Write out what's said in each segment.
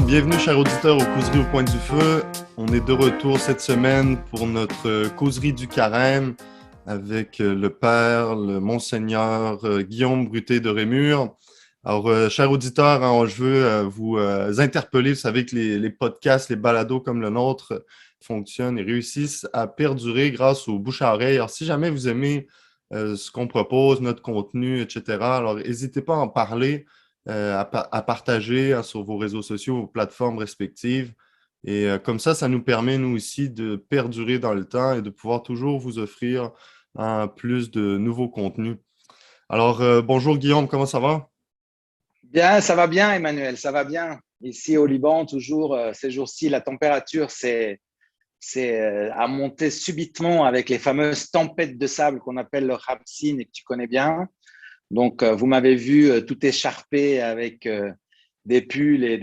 bienvenue chers auditeurs aux Causeries au Point du Feu. On est de retour cette semaine pour notre Causerie du Carême avec le Père, le Monseigneur Guillaume Bruté de Rémur. Alors, chers auditeurs, je veux vous interpeller. Vous savez que les podcasts, les balados comme le nôtre fonctionnent et réussissent à perdurer grâce aux bouche à oreille. Alors, si jamais vous aimez ce qu'on propose, notre contenu, etc., alors n'hésitez pas à en parler. À partager sur vos réseaux sociaux, vos plateformes respectives. Et comme ça nous permet, nous aussi, de perdurer dans le temps et de pouvoir toujours vous offrir plus de nouveaux contenus. Alors, bonjour Guillaume, comment ça va? Bien, ça va bien, Emmanuel, ça va bien. Ici au Liban, toujours, ces jours-ci, la température a monté subitement avec les fameuses tempêtes de sable qu'on appelle le Khamsin et que tu connais bien. Donc, vous m'avez vu tout écharpé avec des pulls et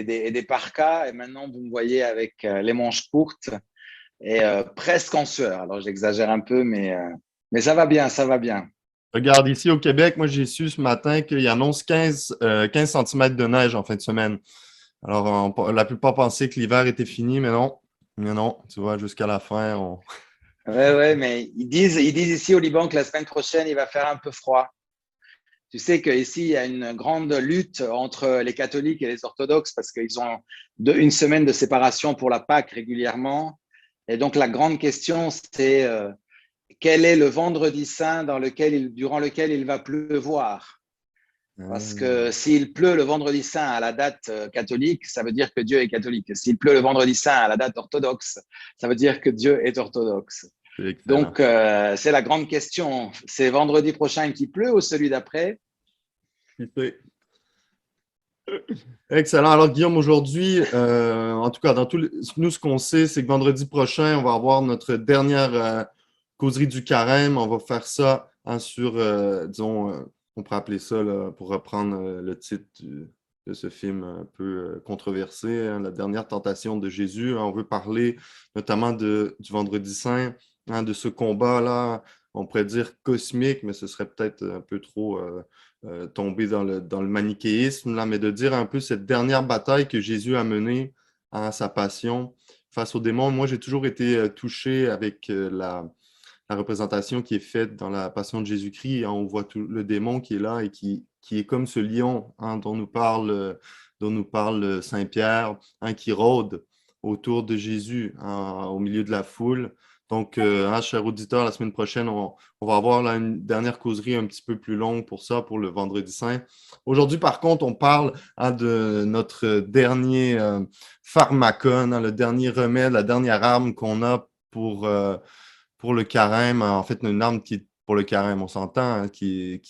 des parkas. Et maintenant, vous me voyez avec les manches courtes et presque en sueur. Alors, j'exagère un peu, mais ça va bien, ça va bien. Regarde, ici au Québec, moi j'ai su ce matin qu'il annonce 15 cm de neige en fin de semaine. Alors, la plupart pensaient que l'hiver était fini, mais non. Mais non, tu vois, jusqu'à la fin, Ouais, mais ils disent ici au Liban que la semaine prochaine, il va faire un peu froid. Tu sais qu'ici, il y a une grande lutte entre les catholiques et les orthodoxes parce qu'ils ont une semaine de séparation pour la Pâque régulièrement. Et donc, la grande question, c'est quel est le vendredi saint durant lequel il va pleuvoir? Parce que s'il pleut le vendredi saint à la date catholique, ça veut dire que Dieu est catholique. S'il pleut le vendredi saint à la date orthodoxe, ça veut dire que Dieu est orthodoxe. c'est excellent. Donc, c'est la grande question. C'est vendredi prochain qu'il pleut ou celui d'après? Excellent. Alors, Guillaume, aujourd'hui, en tout cas, nous, ce qu'on sait, c'est que vendredi prochain, on va avoir notre dernière causerie du carême. On va faire ça sur, disons, on pourrait appeler ça, là, pour reprendre le titre de ce film un peu controversé, La dernière tentation de Jésus. On veut parler notamment du Vendredi Saint, de ce combat-là, on pourrait dire cosmique, mais ce serait peut-être un peu trop tomber dans le manichéisme, là, mais de dire un peu cette dernière bataille que Jésus a menée à sa passion face aux démons. Moi, j'ai toujours été touché avec la représentation qui est faite dans la passion de Jésus-Christ. On voit tout le démon qui est là et qui est comme ce lion dont nous parle Saint Pierre, qui rôde autour de Jésus, au milieu de la foule. Donc, chers auditeurs, la semaine prochaine, on va avoir là, une dernière causerie un petit peu plus longue pour ça, pour le Vendredi Saint. Aujourd'hui, par contre, on parle de notre dernier pharmacone, le dernier remède, la dernière arme qu'on a pour le carême. En fait, une arme qui est pour le carême, on s'entend,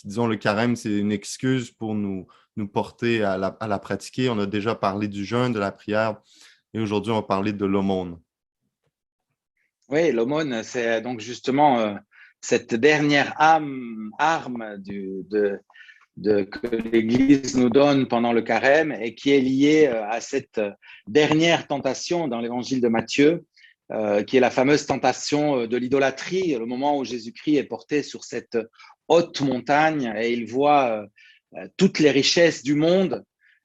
disons, le carême, c'est une excuse pour nous porter à la pratiquer. On a déjà parlé du jeûne, de la prière, et aujourd'hui, on va parler de l'aumône. Oui, l'aumône, c'est donc justement cette dernière arme que l'Église nous donne pendant le carême et qui est liée à cette dernière tentation dans l'évangile de Matthieu, qui est la fameuse tentation de l'idolâtrie, le moment où Jésus-Christ est porté sur cette haute montagne et il voit toutes les richesses du monde,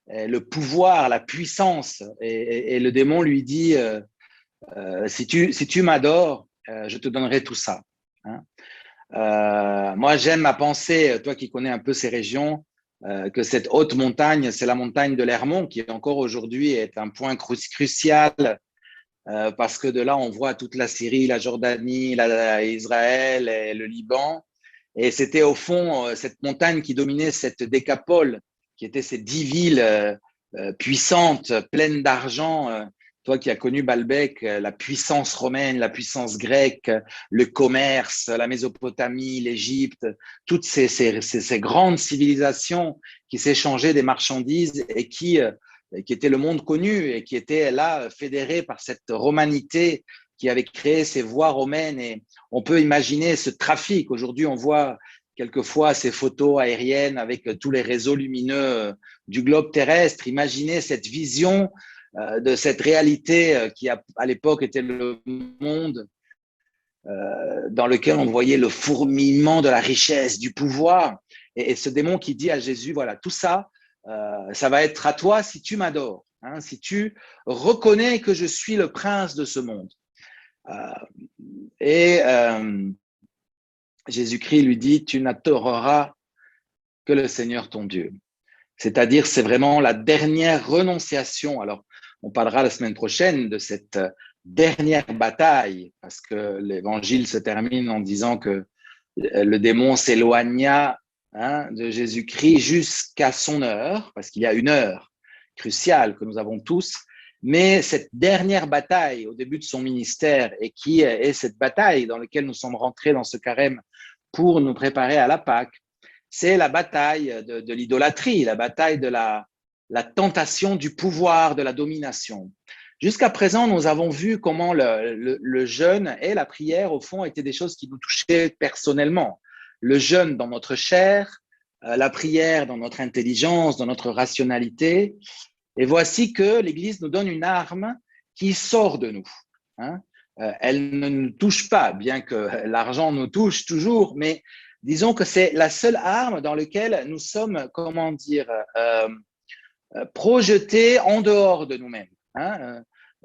le pouvoir, la puissance, et le démon lui dit si tu m'adores, je te donnerai tout ça. Hein. Moi, j'aime à penser, toi qui connais un peu ces régions, que cette haute montagne, c'est la montagne de l'Hermon, qui encore aujourd'hui est un point crucial, parce que de là, on voit toute la Syrie, la Jordanie, Israël et le Liban. Et c'était au fond cette montagne qui dominait cette décapole, qui était ces 10 villes puissantes, pleines d'argent. Toi qui as connu Balbec, la puissance romaine, la puissance grecque, le commerce, la Mésopotamie, l'Égypte, toutes ces grandes civilisations qui s'échangeaient des marchandises et qui était le monde connu et qui était là fédéré par cette romanité qui avait créé ces voies romaines. Et on peut imaginer ce trafic. Aujourd'hui, on voit quelquefois ces photos aériennes avec tous les réseaux lumineux du globe terrestre. Imaginez cette vision de cette réalité qui à l'époque était le monde dans lequel on voyait le fourmillement de la richesse, du pouvoir. Et ce démon qui dit à Jésus, voilà, tout ça, ça va être à toi si tu m'adores. hein, si tu reconnais que je suis le prince de ce monde. Et Jésus-Christ lui dit, tu n'adoreras que le Seigneur ton Dieu. C'est-à-dire, c'est vraiment la dernière renonciation. Alors, on parlera la semaine prochaine de cette dernière bataille, parce que l'évangile se termine en disant que le démon s'éloigna de Jésus-Christ jusqu'à son heure, parce qu'il y a une heure cruciale que nous avons tous. Mais cette dernière bataille au début de son ministère, et qui est cette bataille dans laquelle nous sommes rentrés dans ce carême pour nous préparer à la Pâque, c'est la bataille de l'idolâtrie, la bataille de la tentation du pouvoir, de la domination. Jusqu'à présent, nous avons vu comment le jeûne et la prière, au fond, étaient des choses qui nous touchaient personnellement. Le jeûne dans notre chair, la prière dans notre intelligence, dans notre rationalité. Et voici que l'Église nous donne une arme qui sort de nous. Elle ne nous touche pas, bien que l'argent nous touche toujours, mais disons que c'est la seule arme dans laquelle nous sommes, comment dire, projetés en dehors de nous-mêmes.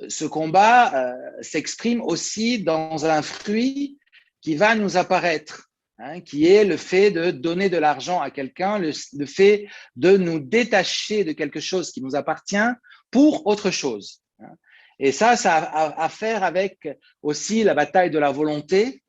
Ce combat s'exprime aussi dans un fruit qui va nous apparaître, qui est le fait de donner de l'argent à quelqu'un, le fait de nous détacher de quelque chose qui nous appartient pour autre chose. Et ça a à faire avec aussi la bataille de la volonté,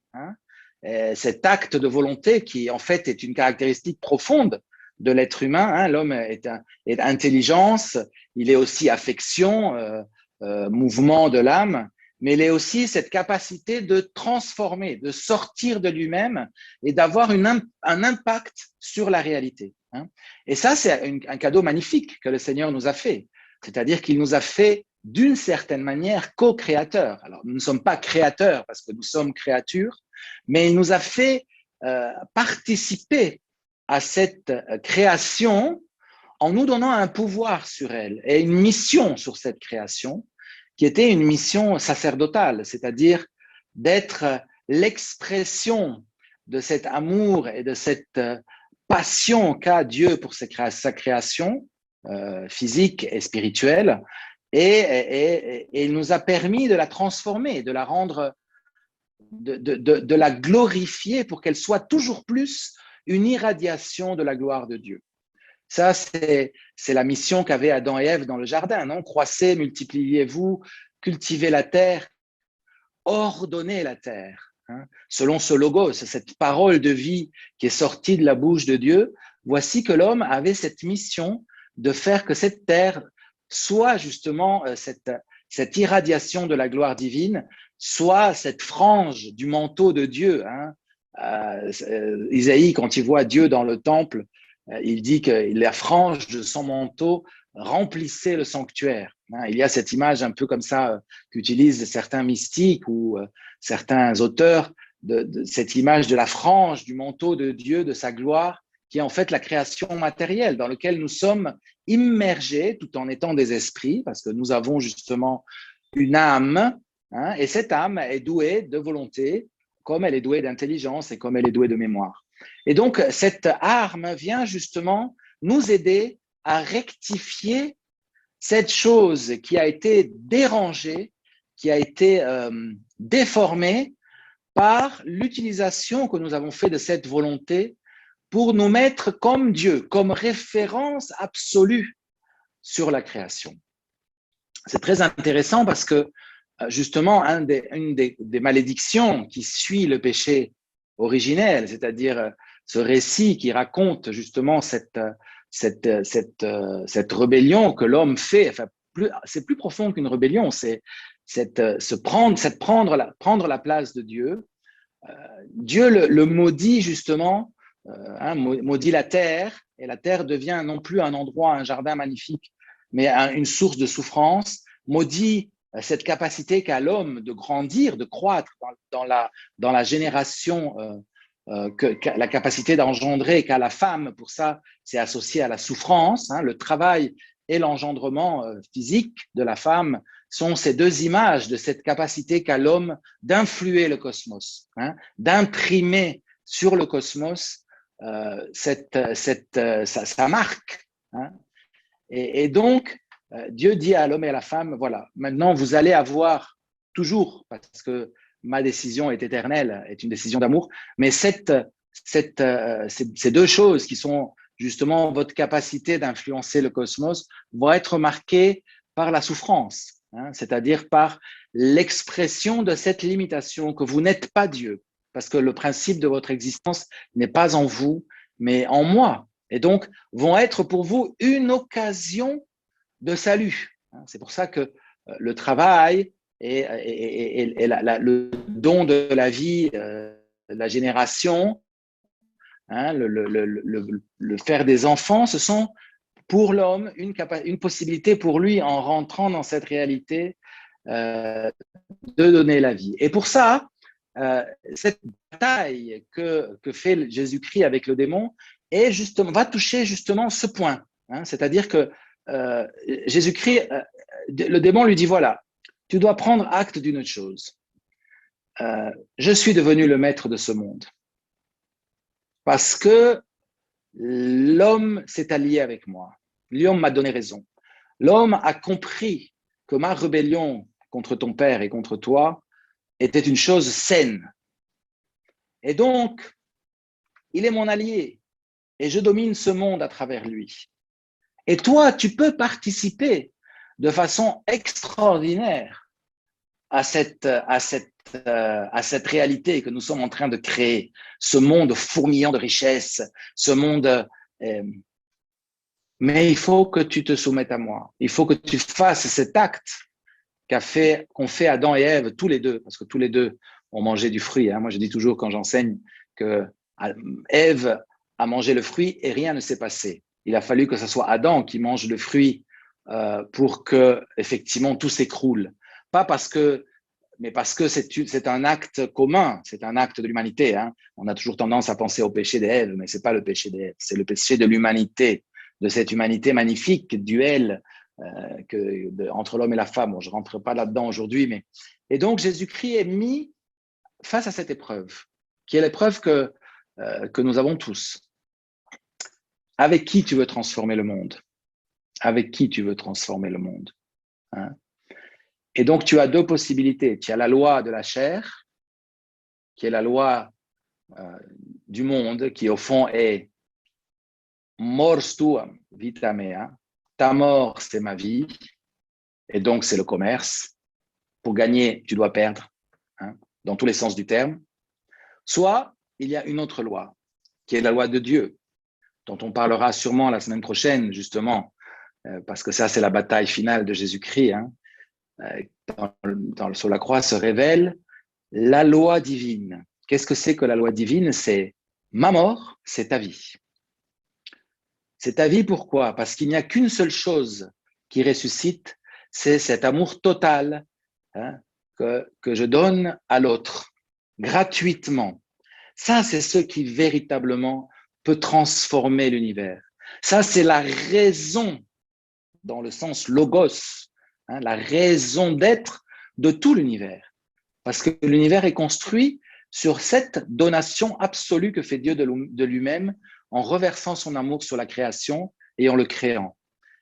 cet acte de volonté qui en fait est une caractéristique profonde de l'être humain. L'homme est intelligence, il est aussi affection, mouvement de l'âme, mais il est aussi cette capacité de transformer, de sortir de lui-même et d'avoir un impact sur la réalité. Et ça, c'est un cadeau magnifique que le Seigneur nous a fait. C'est-à-dire qu'il nous a fait d'une certaine manière co-créateurs. Alors, nous ne sommes pas créateurs parce que nous sommes créatures, mais il nous a fait participer à cette création en nous donnant un pouvoir sur elle et une mission sur cette création qui était une mission sacerdotale, c'est-à-dire d'être l'expression de cet amour et de cette passion qu'a Dieu pour sa création physique et spirituelle, et il nous a permis de la transformer, de la rendre, de la glorifier pour qu'elle soit toujours plus une irradiation de la gloire de Dieu. Ça, c'est la mission qu'avaient Adam et Ève dans le jardin, non? Croissez, multipliez-vous, cultivez la terre, ordonnez la terre. Selon ce logos, cette parole de vie qui est sortie de la bouche de Dieu, voici que l'homme avait cette mission de faire que cette terre soit justement cette irradiation de la gloire divine, soit cette frange du manteau de Dieu. Isaïe, quand il voit Dieu dans le temple, il dit que la frange de son manteau remplissait le sanctuaire. Il y a cette image un peu comme ça qu'utilisent certains mystiques ou certains auteurs de cette image de la frange du manteau de Dieu, de sa gloire, qui est en fait la création matérielle dans laquelle nous sommes immergés tout en étant des esprits, parce que nous avons justement une âme, et cette âme est douée de volonté, comme elle est douée d'intelligence et comme elle est douée de mémoire. Et donc, cette arme vient justement nous aider à rectifier cette chose qui a été dérangée, qui a été déformée par l'utilisation que nous avons fait de cette volonté pour nous mettre comme Dieu, comme référence absolue sur la création. C'est très intéressant parce que justement, une des malédictions qui suit le péché originel, c'est-à-dire ce récit qui raconte justement cette rébellion que l'homme fait, enfin, c'est plus profond qu'une rébellion, c'est prendre la place de Dieu. Dieu le maudit justement, maudit la terre, et la terre devient non plus un endroit, un jardin magnifique, mais une source de souffrance, maudit cette capacité qu'a l'homme de grandir, de croître dans la génération, la capacité d'engendrer qu'a la femme. Pour ça, c'est associé à la souffrance. Le travail et l'engendrement physique de la femme sont ces deux images de cette capacité qu'a l'homme d'influer le cosmos, d'imprimer sur le cosmos sa marque. Et donc, Dieu dit à l'homme et à la femme, voilà, maintenant vous allez avoir toujours, parce que ma décision est éternelle, est une décision d'amour, mais ces deux choses qui sont justement votre capacité d'influencer le cosmos vont être marquées par la souffrance, hein, c'est-à-dire par l'expression de cette limitation que vous n'êtes pas Dieu, parce que le principe de votre existence n'est pas en vous, mais en moi, et donc vont être pour vous une occasion de salut. C'est pour ça que le travail et le don de la vie, la génération, hein, le faire des enfants, ce sont pour l'homme une possibilité pour lui, en rentrant dans cette réalité, de donner la vie. Et pour ça, cette bataille que fait Jésus-Christ avec le démon va toucher justement ce point. Hein, c'est-à-dire que Jésus-Christ, le démon lui dit, voilà, tu dois prendre acte d'une chose. Je suis devenu le maître de ce monde parce que l'homme s'est allié avec moi. L'homme m'a donné raison. L'homme a compris que ma rébellion contre ton père et contre toi était une chose saine. Et donc, il est mon allié et je domine ce monde à travers lui. Et toi, tu peux participer de façon extraordinaire à cette réalité que nous sommes en train de créer, ce monde fourmillant de richesses, ce monde… mais il faut que tu te soumettes à moi. Il faut que tu fasses cet acte qu'ont fait Adam et Ève tous les deux, parce que tous les deux ont mangé du fruit. Hein. Moi, je dis toujours quand j'enseigne que Ève a mangé le fruit et rien ne s'est passé. Il a fallu que ce soit Adam qui mange le fruit pour que effectivement tout s'écroule. Pas parce que, mais parce que c'est un acte commun, c'est un acte de l'humanité. Hein. On a toujours tendance à penser au péché d'Ève, mais c'est pas le péché d'Ève, c'est le péché de l'humanité, de cette humanité magnifique, duel entre l'homme et la femme. Bon, je rentre pas là-dedans aujourd'hui, mais et donc Jésus-Christ est mis face à cette épreuve, qui est l'épreuve que nous avons tous. Avec qui tu veux transformer le monde? Avec qui tu veux transformer le monde? Hein? Et donc, tu as deux possibilités. Tu as la loi de la chair, qui est la loi du monde, qui au fond est mors tuam, vita mea. Ta mort, c'est ma vie. Et donc, c'est le commerce. Pour gagner, tu dois perdre, hein, dans tous les sens du terme. Soit, il y a une autre loi, qui est la loi de Dieu, dont on parlera sûrement la semaine prochaine, justement, parce que ça, c'est la bataille finale de Jésus-Christ. Hein. Sur la croix se révèle la loi divine. Qu'est-ce que c'est que la loi divine? C'est ma mort, c'est ta vie. C'est ta vie, pourquoi? Parce qu'il n'y a qu'une seule chose qui ressuscite, c'est cet amour total, hein, que je donne à l'autre, gratuitement. Ça, c'est ce qui véritablement peut transformer l'univers. Ça, c'est la raison, dans le sens logos, hein, la raison d'être de tout l'univers. Parce que l'univers est construit sur cette donation absolue que fait Dieu de lui-même en reversant son amour sur la création et en le créant.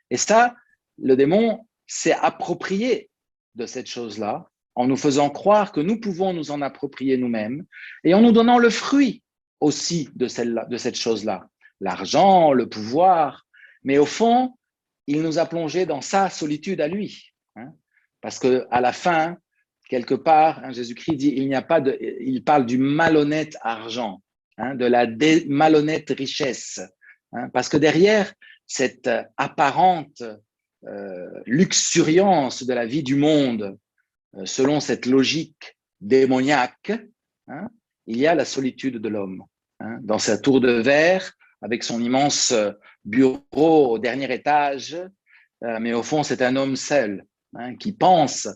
Et ça, le démon s'est approprié de cette chose-là en nous faisant croire que nous pouvons nous en approprier nous-mêmes et en nous donnant le fruit aussi de cette chose-là, l'argent, le pouvoir. Mais au fond, il nous a plongés dans sa solitude à lui. Hein, parce qu'à la fin, quelque part, hein, Jésus-Christ dit, il parle du malhonnête argent, hein, de la malhonnête richesse. Hein, parce que derrière cette apparente luxuriance de la vie du monde, selon cette logique démoniaque, hein, il y a la solitude de l'homme. Hein, dans sa tour de verre, avec son immense bureau au dernier étage, mais au fond, c'est un homme seul, hein, qui pense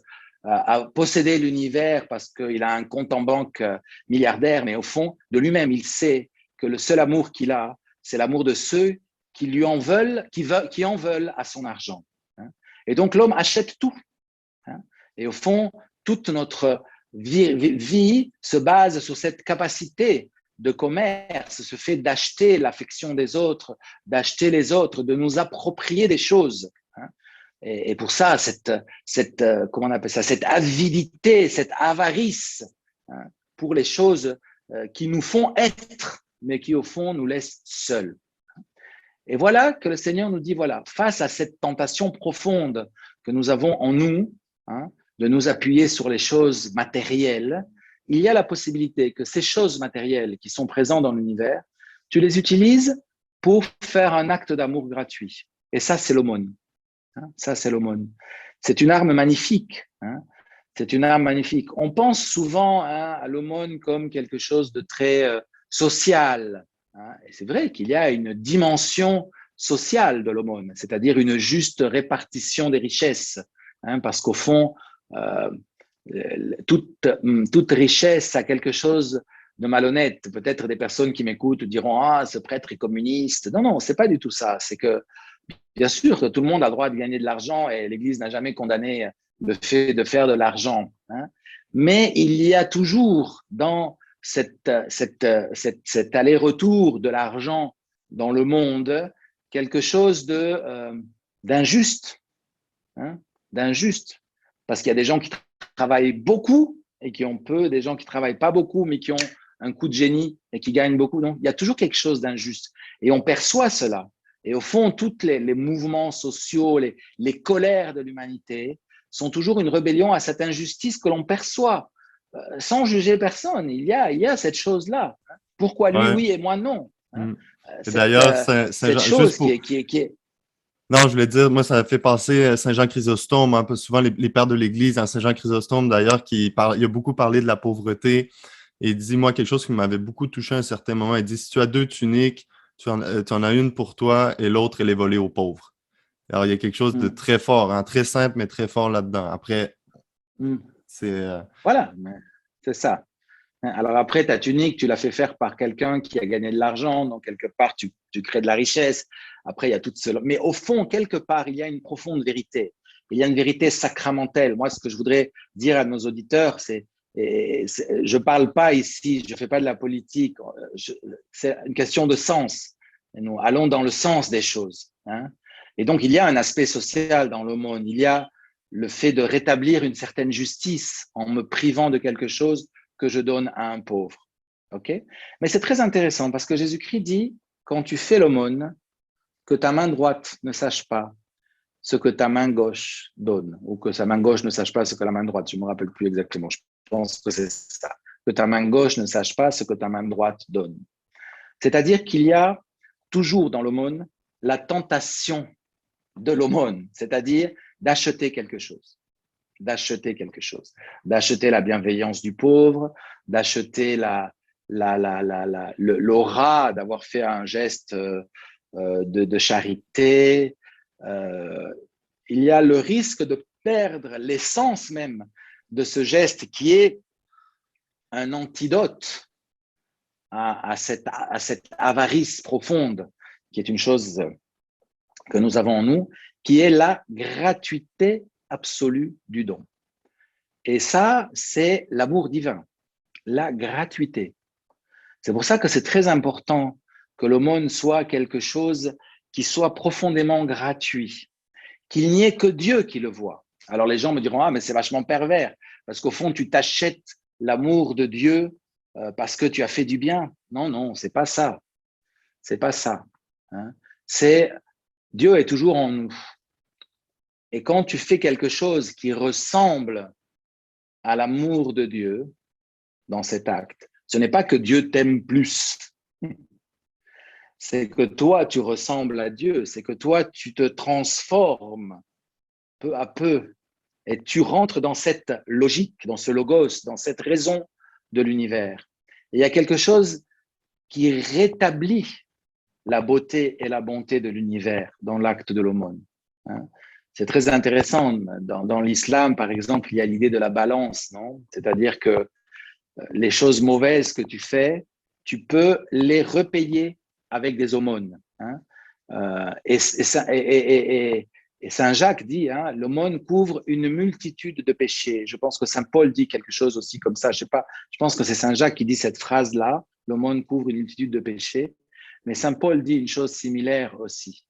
à posséder l'univers parce qu'il a un compte en banque milliardaire, mais au fond, de lui-même, il sait que le seul amour qu'il a, c'est l'amour de ceux qui lui en veulent, qui en veulent à son argent. Hein. Et donc, l'homme achète tout. Hein. Et au fond, toute notre vie se base sur cette capacité de commerce, ce fait d'acheter l'affection des autres, d'acheter les autres, de nous approprier des choses. Hein. Et pour ça, comment on appelle ça, cette avidité, cette avarice, hein, pour les choses qui nous font être, mais qui au fond nous laissent seuls. Et voilà que le Seigneur nous dit, voilà, face à cette tentation profonde que nous avons en nous, hein, de nous appuyer sur les choses matérielles, il y a la possibilité que ces choses matérielles qui sont présentes dans l'univers, tu les utilises pour faire un acte d'amour gratuit. Et ça, c'est l'aumône. Hein, ça, c'est l'aumône. C'est une arme magnifique. Hein, c'est une arme magnifique. On pense souvent, hein, à l'aumône comme quelque chose de très social. Hein, et c'est vrai qu'il y a une dimension sociale de l'aumône, c'est-à-dire une juste répartition des richesses. Hein, parce qu'au fond, toute richesse a quelque chose de malhonnête. Peut-être des personnes qui m'écoutent diront « Ah, ce prêtre est communiste ». Non, non, c'est pas du tout ça. C'est que, bien sûr, que tout le monde a le droit de gagner de l'argent et l'Église n'a jamais condamné le fait de faire de l'argent. Hein. Mais il y a toujours dans cet aller-retour de l'argent dans le monde quelque chose d'injuste. Hein, d'injuste. Parce qu'il y a des gens qui travaillent beaucoup et qui ont peu, des gens qui ne travaillent pas beaucoup mais qui ont un coup de génie et qui gagnent beaucoup. Donc, il y a toujours quelque chose d'injuste. Et on perçoit cela. Et au fond, tous les mouvements sociaux, les colères de l'humanité sont toujours une rébellion à cette injustice que l'on perçoit, sans juger personne. Il y a cette chose-là. Pourquoi lui, Ouais. oui, et moi, non. Hein. Et d'ailleurs, cette chose qui est… Non, je voulais dire, moi, ça fait penser Saint Jean Chrysostome, un peu souvent les pères de l'Église, hein, Saint Jean Chrysostome d'ailleurs, il a beaucoup parlé de la pauvreté. Et il dit, moi, quelque chose qui m'avait beaucoup touché à un certain moment. Il dit, si tu as deux tuniques, tu en as une pour toi et l'autre, elle est volée aux pauvres. Alors, il y a quelque chose de très fort, hein, très simple, mais très fort là-dedans. Après, c'est… Voilà, c'est ça. Alors après, ta tunique, tu l'as fait faire par quelqu'un qui a gagné de l'argent, donc quelque part, tu crées de la richesse. Après, il y a tout cela. Mais au fond, quelque part, il y a une profonde vérité. Il y a une vérité sacramentelle. Moi, ce que je voudrais dire à nos auditeurs, je parle pas ici, je fais pas de la politique, c'est une question de sens. Et nous allons dans le sens des choses. Hein. Et donc, il y a un aspect social dans l'aumône. Il y a le fait de rétablir une certaine justice en me privant de quelque chose que je donne à un pauvre. Okay. Mais c'est très intéressant parce que Jésus-Christ dit, quand tu fais l'aumône, que ta main droite ne sache pas ce que ta main gauche donne, ou que sa main gauche ne sache pas ce que la main droite, je ne me rappelle plus exactement, je pense que c'est ça, que ta main gauche ne sache pas ce que ta main droite donne. C'est-à-dire qu'il y a toujours dans l'aumône la tentation de l'aumône, c'est-à-dire d'acheter quelque chose. D'acheter quelque chose, d'acheter la bienveillance du pauvre, d'acheter l'aura d'avoir fait un geste de charité. Il y a le risque de perdre l'essence même de ce geste qui est un antidote à cette avarice profonde, qui est une chose que nous avons en nous, qui est la gratuité absolue du don. Et ça, c'est l'amour divin, la gratuité. C'est pour ça que c'est très important que l'aumône soit quelque chose qui soit profondément gratuit, qu'il n'y ait que Dieu qui le voit. Alors les gens me diront, ah, mais c'est vachement pervers, parce qu'au fond, tu t'achètes l'amour de Dieu parce que tu as fait du bien. Non, non, c'est pas ça. C'est pas ça. Hein. C'est Dieu est toujours en nous. Et quand tu fais quelque chose qui ressemble à l'amour de Dieu dans cet acte, ce n'est pas que Dieu t'aime plus. C'est que toi, tu ressembles à Dieu. C'est que toi, tu te transformes peu à peu. Et tu rentres dans cette logique, dans ce logos, dans cette raison de l'univers. Et il y a quelque chose qui rétablit la beauté et la bonté de l'univers dans l'acte de l'aumône. Hein. C'est très intéressant. Dans l'islam, par exemple, il y a l'idée de la balance, non? C'est-à-dire que les choses mauvaises que tu fais, tu peux les repayer avec des aumônes. Hein? Et Saint Jacques dit, hein, l'aumône couvre une multitude de péchés. Je pense que Saint Paul dit quelque chose aussi comme ça. Je sais pas. Je pense que c'est Saint Jacques qui dit cette phrase-là. L'aumône couvre une multitude de péchés. Mais Saint Paul dit une chose similaire aussi.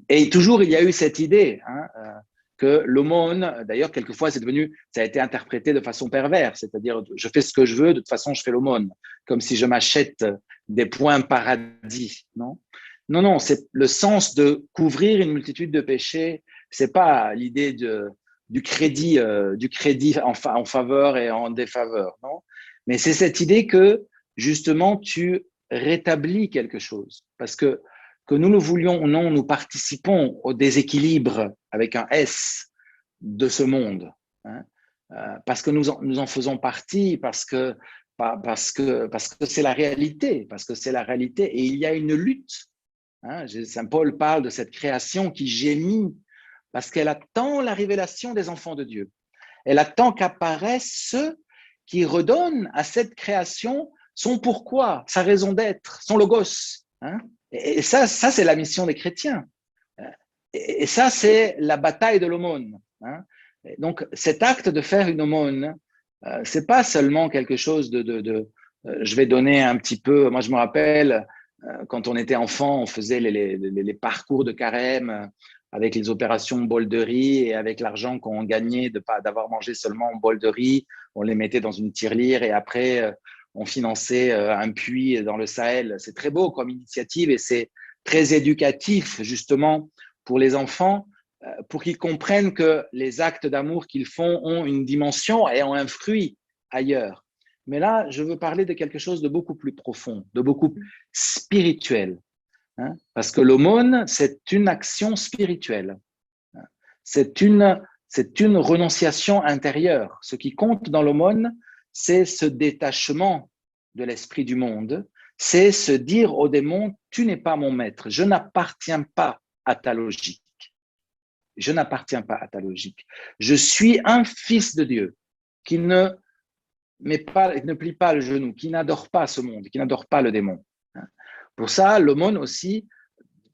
Et toujours, il y a eu cette idée que l'aumône, d'ailleurs, quelquefois, ça a été interprété de façon perverse, c'est-à-dire, je fais ce que je veux, de toute façon, je fais l'aumône, comme si je m'achète des points paradis, non? Non, non, c'est le sens de couvrir une multitude de péchés, c'est pas l'idée du crédit en faveur et en défaveur, non? Mais c'est cette idée que, justement, tu rétablis quelque chose, parce que nous le voulions ou non, nous participons au déséquilibre avec un S de ce monde, parce que nous en faisons partie, parce que c'est la réalité, et il y a une lutte. Saint Paul parle de cette création qui gémit parce qu'elle attend la révélation des enfants de Dieu. Elle attend qu'apparaissent ceux qui redonnent à cette création son pourquoi, sa raison d'être, son logos. Et ça c'est la mission des chrétiens. Et ça, c'est la bataille de l'aumône. Donc, cet acte de faire une aumône, c'est pas seulement quelque chose je vais donner un petit peu. Moi, je me rappelle, quand on était enfant, on faisait les parcours de carême avec les opérations bol de riz et avec l'argent qu'on gagnait d'avoir mangé seulement un bol de riz, on les mettait dans une tirelire et après, on finançait un puits dans le Sahel. C'est très beau comme initiative et c'est très éducatif, justement, pour les enfants, pour qu'ils comprennent que les actes d'amour qu'ils font ont une dimension et ont un fruit ailleurs. Mais là, je veux parler de quelque chose de beaucoup plus profond, de beaucoup plus spirituel. Parce que l'aumône, c'est une action spirituelle. C'est une renonciation intérieure. Ce qui compte dans l'aumône, c'est ce détachement de l'esprit du monde, c'est se dire au démon, tu n'es pas mon maître, je n'appartiens pas à ta logique. Je n'appartiens pas à ta logique. Je suis un fils de Dieu qui ne plie pas le genou, qui n'adore pas ce monde, qui n'adore pas le démon. Pour ça, l'aumône aussi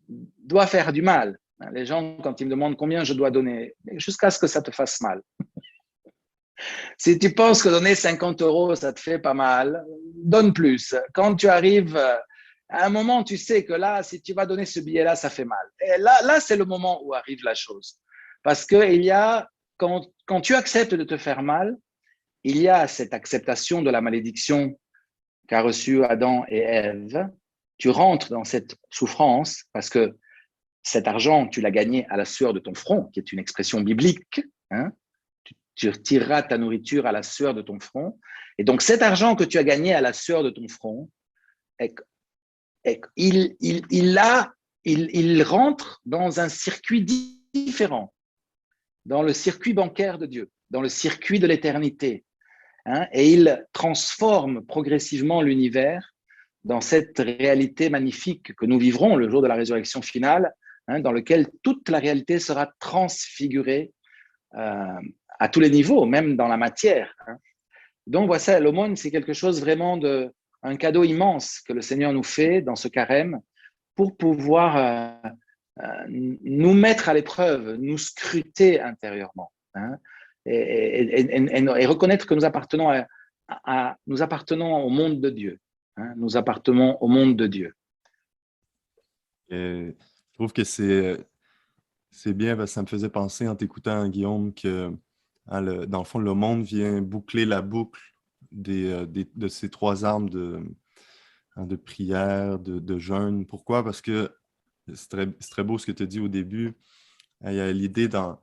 doit faire du mal. Les gens, quand ils me demandent combien je dois donner, jusqu'à ce que ça te fasse mal. Si tu penses que donner 50 €, ça te fait pas mal, donne plus. Quand tu arrives à un moment, tu sais que là, si tu vas donner ce billet-là, ça fait mal. Et là c'est le moment où arrive la chose. Parce que quand tu acceptes de te faire mal, il y a cette acceptation de la malédiction qu'a reçue Adam et Ève. Tu rentres dans cette souffrance parce que cet argent, tu l'as gagné à la sueur de ton front, qui est une expression biblique. Tu retireras ta nourriture à la sueur de ton front. Et donc, cet argent que tu as gagné à la sueur de ton front, il rentre dans un circuit différent, dans le circuit bancaire de Dieu, dans le circuit de l'éternité. Et il transforme progressivement l'univers dans cette réalité magnifique que nous vivrons le jour de la résurrection finale, dans lequel toute la réalité sera transfigurée à tous les niveaux, même dans la matière. Donc, voilà, l'aumône, c'est quelque chose vraiment un cadeau immense que le Seigneur nous fait dans ce carême pour pouvoir nous mettre à l'épreuve, nous scruter intérieurement. Et reconnaître que nous appartenons au monde de Dieu. Nous appartenons au monde de Dieu. Je trouve que c'est bien parce que ça me faisait penser en t'écoutant, Guillaume, que dans le fond, le monde vient boucler la boucle de ces trois armes de prière, de jeûne. Pourquoi? Parce que c'est très beau ce que tu as dit au début. Il y a l'idée dans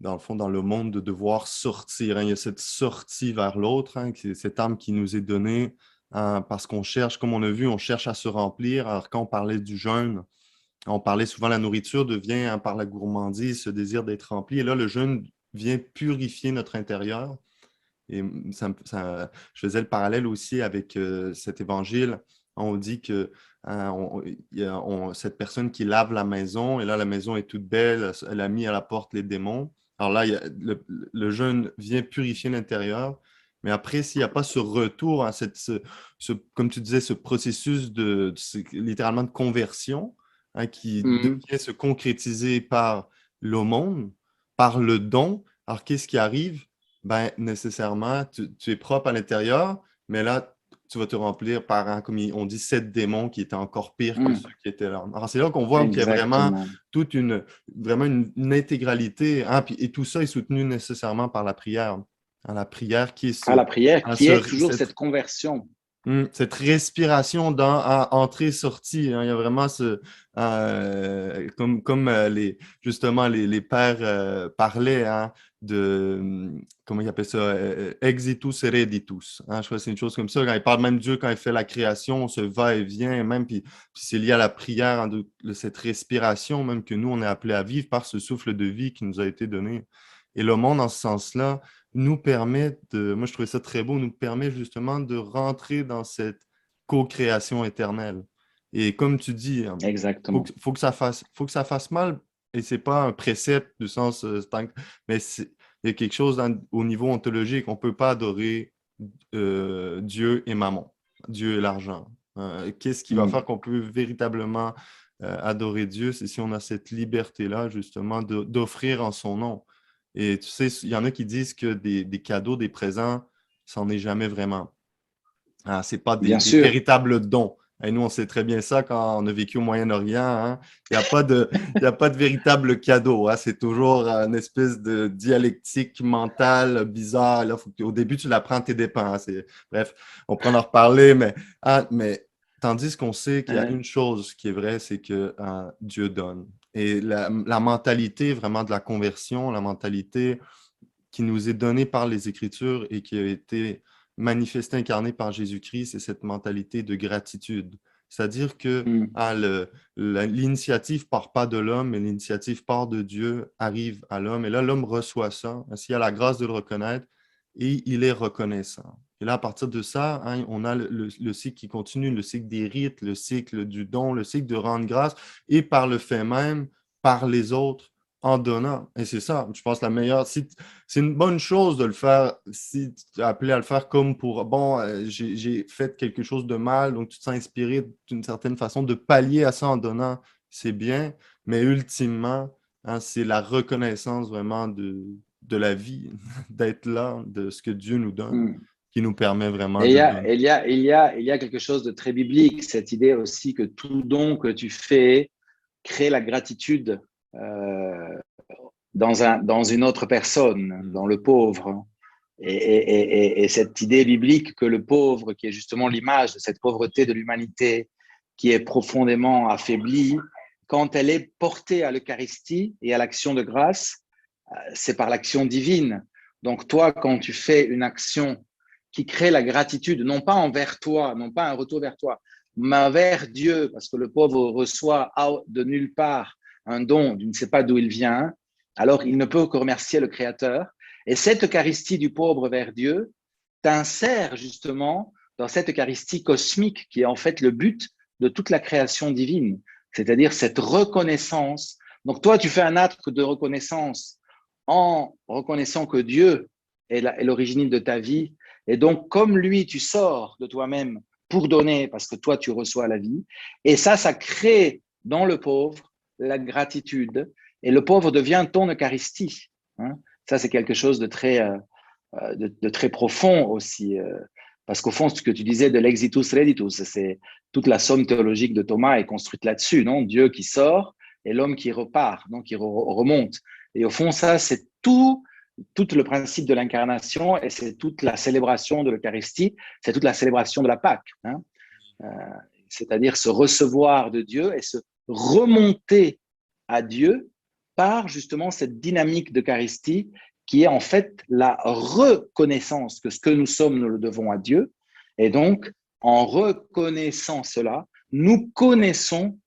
le fond, dans le monde, de devoir sortir. Il y a cette sortie vers l'autre, cette arme qui nous est donnée parce qu'on cherche, comme on a vu, on cherche à se remplir. Alors, quand on parlait du jeûne, on parlait souvent la nourriture devient par la gourmandise, ce désir d'être rempli. Et là, le jeûne vient purifier notre intérieur. Et je faisais le parallèle aussi avec cet évangile. On dit que cette personne qui lave la maison, et là, la maison est toute belle, elle a mis à la porte les démons. Alors là, le jeûne vient purifier l'intérieur. Mais après, s'il n'y a pas ce retour, comme tu disais, ce processus littéralement de conversion, qui devient se concrétiser par l'aumône, par le don, alors qu'est-ce qui arrive? Ben, nécessairement, tu es propre à l'intérieur, mais là, tu vas te remplir par, comme on dit, 7 démons qui étaient encore pires que ceux qui étaient là. Alors, c'est là qu'on voit qu'il y a vraiment toute vraiment une intégralité, hein, et tout ça est soutenu nécessairement par la prière. Hein, la prière qui est la prière qui est toujours cette conversion. Cette respiration dans entrée-sortie. Hein, il y a vraiment justement les pères parlaient, hein, de, comment ils appellent ça, exitus hereditus. Hein, je crois que c'est une chose comme ça. Quand il parle même Dieu, quand il fait la création, on se va et vient, même, puis c'est lié à la prière, hein, de cette respiration, même que nous, on est appelés à vivre par ce souffle de vie qui nous a été donné. Et le monde, en ce sens-là, nous permet moi je trouvais ça très beau, nous permet justement de rentrer dans cette co-création éternelle. Et comme tu dis, exactement. faut que ça fasse mal, et c'est pas un précepte du sens, mais il y a quelque chose au niveau ontologique, on peut pas adorer Dieu et Mammon, Dieu et l'argent. Qu'est-ce qui va faire qu'on peut véritablement adorer Dieu? C'est si on a cette liberté-là, justement, d'offrir en son nom. Et tu sais, il y en a qui disent que des cadeaux, des présents, ça n'en est jamais vraiment. Ah, ce n'est pas des véritables dons. Et nous, on sait très bien ça quand on a vécu au Moyen-Orient. Hein? Il n'y a pas de véritable cadeau. Hein? C'est toujours une espèce de dialectique mentale bizarre. Là, au début, tu l'apprends à tes dépens. Hein? Bref, on pourra en reparler. Mais tandis qu'on sait qu'il y a une chose qui est vraie, c'est que Dieu donne. Et la mentalité vraiment de la conversion, la mentalité qui nous est donnée par les Écritures et qui a été manifestée, incarnée par Jésus-Christ, c'est cette mentalité de gratitude. C'est-à-dire que l'initiative part pas de l'homme, mais l'initiative part de Dieu, arrive à l'homme. Et là, l'homme reçoit ça, s'il a la grâce de le reconnaître, et il est reconnaissant. Et là, à partir de ça, hein, on a le cycle qui continue, le cycle des rites, le cycle du don, le cycle de rendre grâce, et par le fait même, par les autres, en donnant. Et c'est ça, je pense, la meilleure. C'est une bonne chose de le faire si tu es appelé à le faire comme pour, bon, j'ai fait quelque chose de mal, donc tu te sens inspiré d'une certaine façon de pallier à ça en donnant. C'est bien, mais ultimement, hein, c'est la reconnaissance vraiment de la vie, d'être là, de ce que Dieu nous donne, qui nous permet vraiment de donner. Il y a quelque chose de très biblique, cette idée aussi que tout don que tu fais crée la gratitude dans une autre personne, dans le pauvre. Et cette idée biblique que le pauvre, qui est justement l'image de cette pauvreté de l'humanité, qui est profondément affaiblie, quand elle est portée à l'Eucharistie et à l'action de grâce, c'est par l'action divine. Donc toi, quand tu fais une action qui crée la gratitude, non pas envers toi, non pas un retour vers toi, mais vers Dieu, parce que le pauvre reçoit de nulle part un don, tu ne sais pas d'où il vient, alors il ne peut que remercier le Créateur. Et cette Eucharistie du pauvre vers Dieu t'insère justement dans cette Eucharistie cosmique qui est en fait le but de toute la création divine, c'est-à-dire cette reconnaissance. Donc toi, tu fais un acte de reconnaissance en reconnaissant que Dieu est l'origine de ta vie. Et donc, comme lui, tu sors de toi-même pour donner parce que toi, tu reçois la vie. Et ça crée dans le pauvre la gratitude. Et le pauvre devient ton Eucharistie. Hein. Ça, c'est quelque chose de très profond aussi. Parce qu'au fond, ce que tu disais de l'exitus reditus, c'est toute la somme théologique de Thomas est construite là-dessus, non? Dieu qui sort et l'homme qui repart, donc qui remonte. Et au fond, ça, c'est tout le principe de l'incarnation et c'est toute la célébration de l'Eucharistie, c'est toute la célébration de la Pâque. Hein? C'est-à-dire se recevoir de Dieu et se remonter à Dieu par justement cette dynamique d'Eucharistie qui est en fait la reconnaissance que ce que nous sommes, nous le devons à Dieu. Et donc, en reconnaissant cela, nous connaissons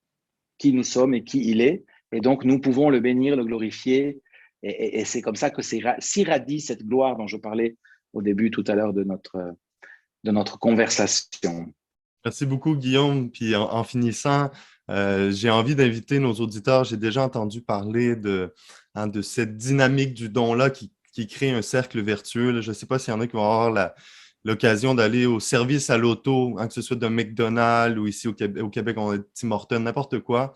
qui nous sommes et qui il est. Et donc, nous pouvons le bénir, le glorifier. Et c'est comme ça que s'irradie cette gloire dont je parlais au début tout à l'heure de notre conversation. Merci beaucoup, Guillaume. Puis en finissant, j'ai envie d'inviter nos auditeurs. J'ai déjà entendu parler de cette dynamique du don-là qui crée un cercle vertueux. Là, je ne sais pas s'il y en a qui vont avoir l'occasion d'aller au service à l'auto, hein, que ce soit de McDonald's ou ici au Québec, on a Tim Hortons, n'importe quoi.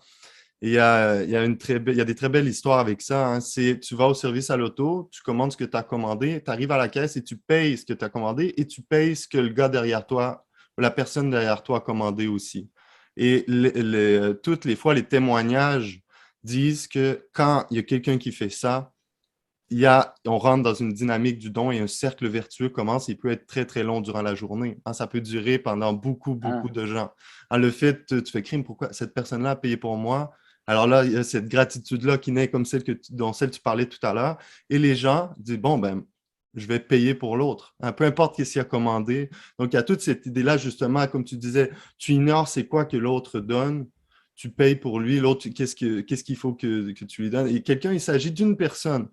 Et il y a des très belles histoires avec ça. Hein. Tu vas au service à l'auto, tu commandes ce que tu as commandé, tu arrives à la caisse et tu payes ce que tu as commandé et tu payes ce que le gars derrière toi la personne derrière toi a commandé aussi. Et toutes les fois, les témoignages disent que quand il y a quelqu'un qui fait ça, on rentre dans une dynamique du don et un cercle vertueux commence. Il peut être très, très long durant la journée. Ça peut durer pendant beaucoup, beaucoup Ah, de gens. Le fait, tu fais crime, pourquoi cette personne-là a payé pour moi? Alors là, il y a cette gratitude-là qui naît comme dont celle que tu parlais tout à l'heure. Et les gens disent, bon, ben, je vais payer pour l'autre. Peu importe ce qu'il a commandé. Donc, il y a toute cette idée-là, justement, comme tu disais, tu ignores c'est quoi que l'autre donne. Tu payes pour lui. L'autre, qu'est-ce qu'il faut que tu lui donnes? Et quelqu'un, il s'agit d'une personne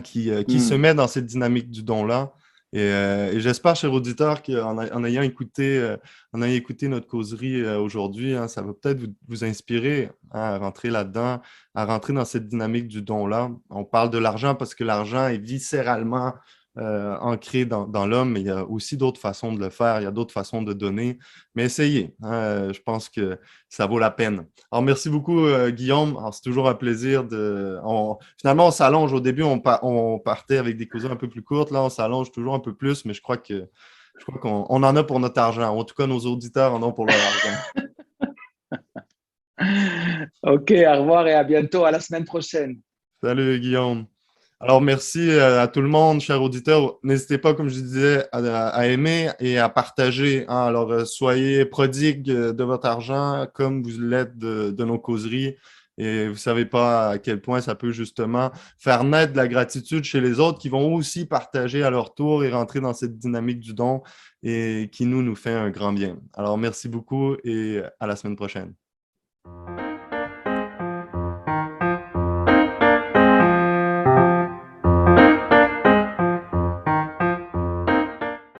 qui se hmm. met dans cette dynamique du don-là. Et j'espère, cher auditeur, en ayant écouté notre causerie aujourd'hui, ça va peut-être vous inspirer à rentrer là-dedans, à rentrer dans cette dynamique du don-là. On parle de l'argent parce que l'argent est viscéralement ancré dans l'homme, mais il y a aussi d'autres façons de le faire, il y a d'autres façons de donner. Mais essayez, je pense que ça vaut la peine. Alors, merci beaucoup, Guillaume. Alors, c'est toujours un plaisir finalement, on s'allonge. Au début, on partait avec des causeries un peu plus courtes. Là, on s'allonge toujours un peu plus, mais je crois qu'on en a pour notre argent. En tout cas, nos auditeurs en ont pour leur argent. Ok, au revoir et à bientôt, à la semaine prochaine. Salut, Guillaume. Alors, merci à tout le monde, chers auditeurs. N'hésitez pas, comme je disais, à aimer et à partager. Alors, soyez prodigues de votre argent comme vous l'êtes de nos causeries. Et vous ne savez pas à quel point ça peut justement faire naître de la gratitude chez les autres qui vont aussi partager à leur tour et rentrer dans cette dynamique du don et qui nous fait un grand bien. Alors, merci beaucoup et à la semaine prochaine.